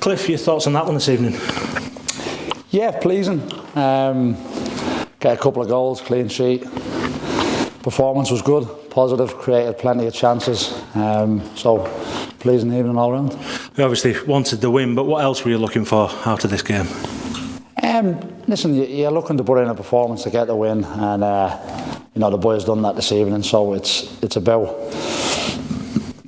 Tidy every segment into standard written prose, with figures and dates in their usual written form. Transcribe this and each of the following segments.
Cliff, your thoughts on that one this evening? Yeah, pleasing. Get a couple of goals, clean sheet. Performance was good, positive, created plenty of chances. So pleasing evening all round. We obviously wanted the win, but what else were you looking for out of this game? Listen, you're looking to put in a performance to get the win, and the boys done that this evening. So it's about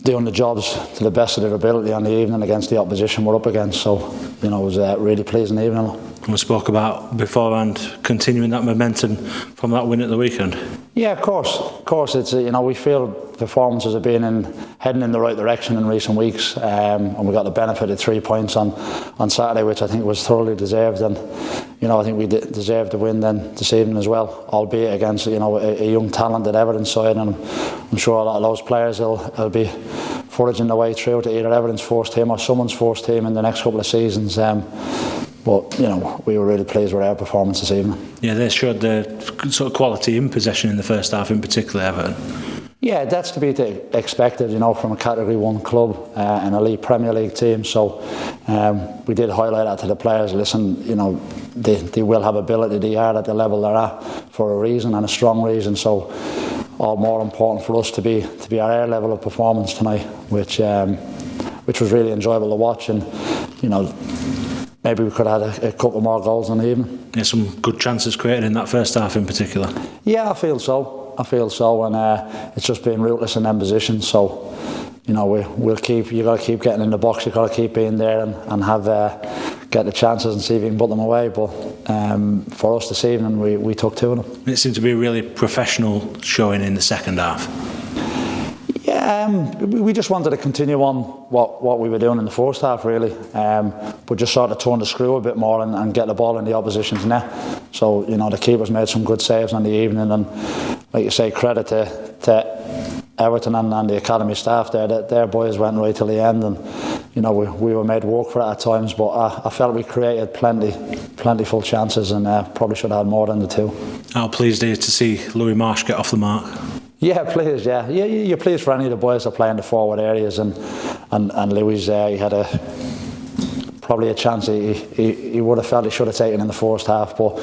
doing the jobs to the best of their ability on the evening against the opposition we're up against. So it was a really pleasing evening. We spoke about beforehand continuing that momentum from that win at the weekend. Yeah, of course. It's we feel performances have been heading in the right direction in recent weeks, and we got the benefit of 3 points on Saturday, which I think was thoroughly deserved. And I think we deserved the win then this evening as well, albeit against a young talented Everton side, and I'm sure a lot of those players will be foraging their way through to either Everton's first team or someone's first team in the next couple of seasons. But we were really pleased with our performance this evening. Yeah, they showed the sort of quality in possession in the first half, in particular Everton. Yeah, that's to be expected, from a Category 1 club, an elite Premier League team. So we did highlight that to the players. Listen, they will have ability. They are at the level they're at for a reason, and a strong reason. So all more important for us to be at our level of performance tonight, which was really enjoyable to watch. And maybe we could have had a couple more goals in the evening. Yeah, some good chances created in that first half in particular. Yeah, I feel so, and it's just been rootless in them positions. So, we'll keep. You got to keep getting in the box. You got to keep being there and have get the chances and see if you can put them away. But for us this evening, we took 2 of them. It seemed to be a really professional showing in the second half. We just wanted to continue on what we were doing in the first half, really, but just sort of turn the screw a bit more and get the ball in the opposition's net. So the keepers made some good saves on the evening, and like you say, credit to Everton and the academy staff there. That their boys went right till the end, and we were made work for it at times. But I felt we created plentiful chances, and probably should have had more than the 2. How pleased are you to see Louis Marsh get off the mark? Yeah, pleased. Yeah, you're pleased for any of the boys that play in the forward areas, and Louis, he had probably a chance he would have felt he should have taken in the first half, but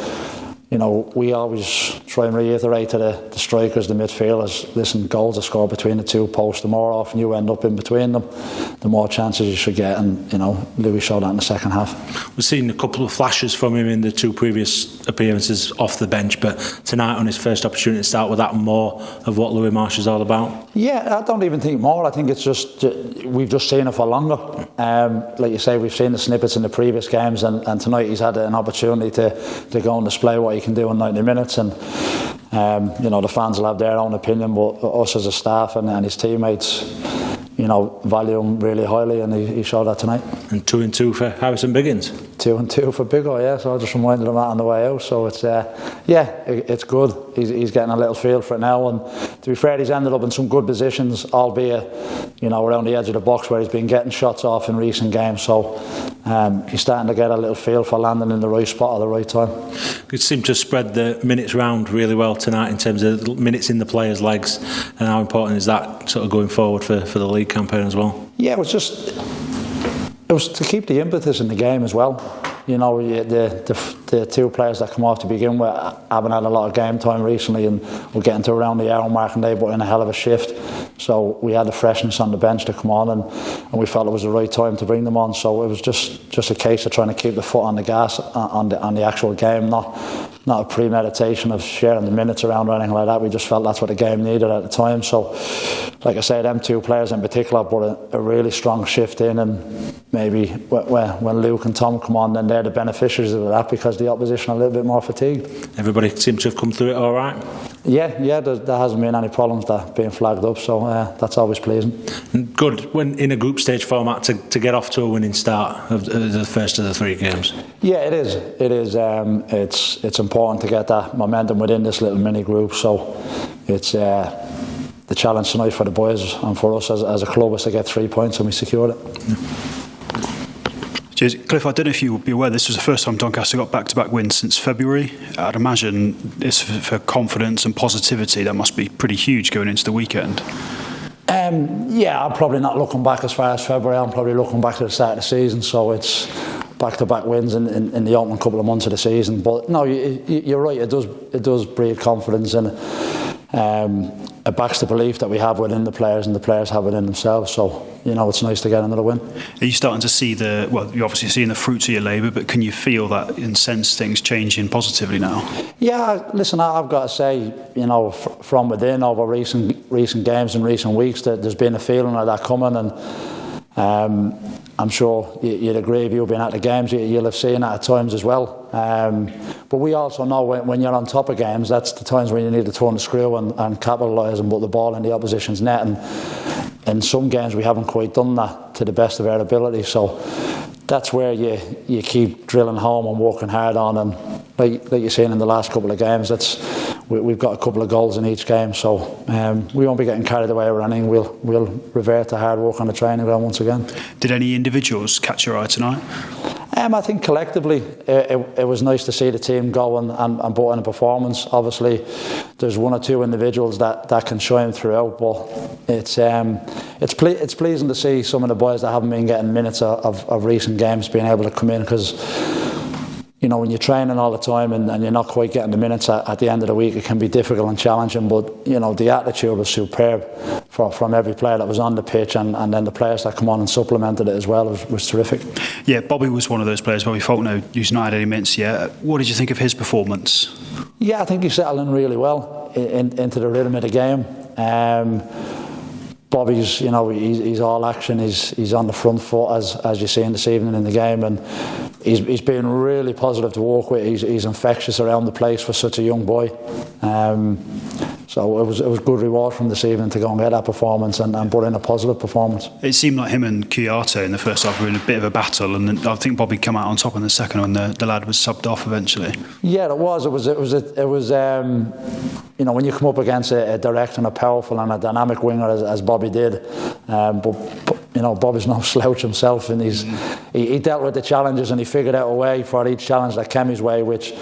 we always try and reiterate to the strikers, the midfielders, listen, goals are scored between the 2 posts. The more often you end up in between them, the more chances you should get, and Louis showed that in the second half. We've seen a couple of flashes from him in the 2 previous appearances off the bench, but tonight on his first opportunity to start, with that more of what Louis Marsh is all about? Yeah, I don't even think more. I think it's just we've just seen it for longer. Like you say, we've seen the snippets in the previous games, and tonight he's had an opportunity to go and display what he can do in 90 minutes, and the fans will have their own opinion, but us as a staff and his teammates value him really highly, and he showed that tonight. And 2-2 for Harrison Biggins. 2-2 for Biggo, yeah. So I just reminded him that on the way out. So it's it's good. He's getting a little feel for it now, and to be fair, he's ended up in some good positions, albeit around the edge of the box where he's been getting shots off in recent games. So he's starting to get a little feel for landing in the right spot at the right time. It seemed to spread the minutes round really well tonight in terms of minutes in the players' legs, and how important is that sort of going forward for the league campaign as well? Yeah, it was to keep the impetus in the game as well. The 2 players that come off to begin with haven't had a lot of game time recently, and we're getting to around the hour mark, and they put in a hell of a shift. So we had the freshness on the bench to come on, and we felt it was the right time to bring them on. So it was just a case of trying to keep the foot on the gas on the actual game, not a premeditation of sharing the minutes around or anything like that. We just felt that's what the game needed at the time. So, like I say, them 2 players in particular put a really strong shift in, and maybe when Luke and Tom come on, then they're the beneficiaries of that, because the opposition are a little bit more fatigued. Everybody seems to have come through it all right? Yeah, there hasn't been any problems that being flagged up, so that's always pleasing. Good when in a group stage format to get off to a winning start of the first of the 3 games. Yeah, it is. It's important to get that momentum within this little mini group. So it's the challenge tonight for the boys and for us as a club is to get 3 points, and we secured it. Yeah. Cheers. Cliff, I don't know if you will be aware, this was the first time Doncaster got back-to-back wins since February. I'd imagine it's for confidence and positivity. That must be pretty huge going into the weekend. Yeah, I'm probably not looking back as far as February. I'm probably looking back to the start of the season. So it's back-to-back wins in the opening couple of months of the season. But no, you're right. It does breed confidence, and it backs the belief that we have within the players, and the players have within themselves. So it's nice to get another win. Are you starting to see you're obviously seeing the fruits of your labour, but can you feel that and sense things changing positively now? Yeah, listen, I've got to say, from within over recent games and recent weeks, that there's been a feeling of that coming, and I'm sure you'd agree, if you've been at the games, you'll have seen that at times as well. But we also know when you're on top of games, that's the times when you need to turn the screw and capitalise and put the ball in the opposition's net. And in some games, we haven't quite done that to the best of our ability. So that's where you keep drilling home and working hard on. And like you're saying in the last couple of games, we've got a couple of goals in each game. So we won't be getting carried away with anything. We'll revert to hard work on the training ground once again. Did any individuals catch your eye tonight? I think collectively it was nice to see the team go and put in a performance. Obviously, there's one or two individuals that can shine throughout, but it's pleasing to see some of the boys that haven't been getting minutes of recent games being able to come in, because when you're training all the time and you're not quite getting the minutes at the end of the week, it can be difficult and challenging. But the attitude was superb from every player that was on the pitch, and then the players that come on and supplemented it as well was terrific. Yeah, Bobby was one of those players. Bobby Faulkner, who's not had any minutes yet. What did you think of his performance? Yeah, I think he settled in really well into the rhythm of the game. Bobby's, he's all action. He's on the front foot, as you seen this evening in the game, and he's been really positive to work with. He's infectious around the place for such a young boy. So it was good reward from this evening to go and get that performance and put in a positive performance. It seemed like him and Kiyate in the first half were in a bit of a battle, and I think Bobby came out on top in the second when the lad was subbed off eventually. Yeah, it was. When you come up against a direct and a powerful and a dynamic winger as Bobby did, but Bobby's no slouch himself, and he dealt with the challenges and he figured out a way for each challenge that came his way, which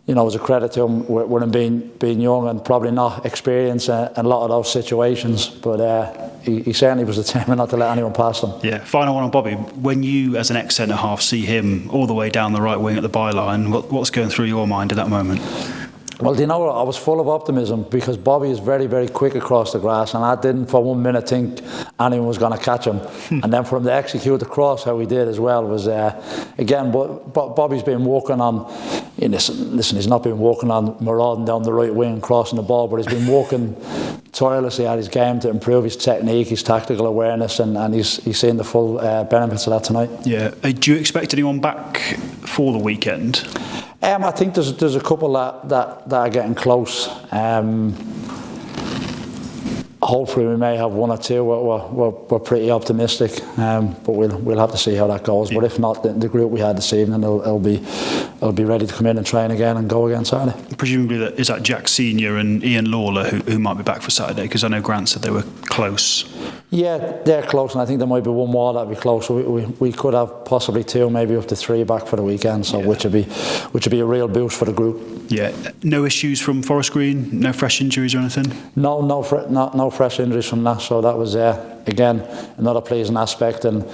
was a credit to him with him being young and probably not experienced in a lot of those situations. But he certainly was determined not to let anyone pass him. Yeah. Final one on Bobby. When you, as an ex-centre half, see him all the way down the right wing at the byline, what's going through your mind at that moment? Well, do you know what? I was full of optimism, because Bobby is very, very quick across the grass, and I didn't for 1 minute think anyone was going to catch him. And then for him to execute the cross how he did as well was, again, but Bobby's been working on, listen, he's not been working on marauding down the right wing, crossing the ball, but he's been working tirelessly at his game to improve his technique, his tactical awareness, and he's seen the full benefits of that tonight. Yeah. Do you expect anyone back for the weekend? I think there's a couple that are getting close. Hopefully we may have one or two. We're pretty optimistic, but we'll have to see how that goes. Yeah. But if not, the group we had this evening will be ready to come in and train again and go again Saturday. Presumably is that Jack Senior and Ian Lawler who might be back for Saturday, because I know Grant said they were close. Yeah, they're close, and I think there might be one more that'll be close. We could have possibly two, maybe up to three back for the weekend. So which would be a real boost for the group. Yeah. No issues from Forest Green. No fresh injuries or anything. No fresh injuries from that. So that was again another pleasing aspect. And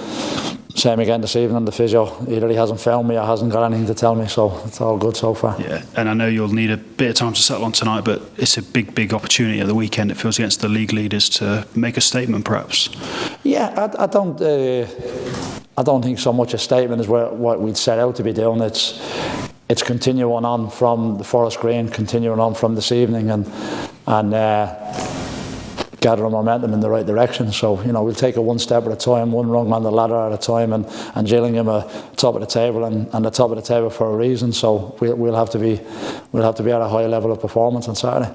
same again this evening. The physio either he hasn't found me or hasn't got anything to tell me. So it's all good so far. Yeah. And I know you'll need a bit of time to settle on tonight, but it's a big opportunity at the weekend. It feels, against the league leaders, to make a statement, perhaps. Yeah, I don't think so much a statement is what we'd set out to be doing. It's continuing on from the Forest Green, continuing on from this evening, and gathering momentum in the right direction. So we'll take it one step at a time, one rung on the ladder at a time, and Gillingham are top of the table and the top of the table for a reason. So we'll have to be at a high level of performance on Saturday.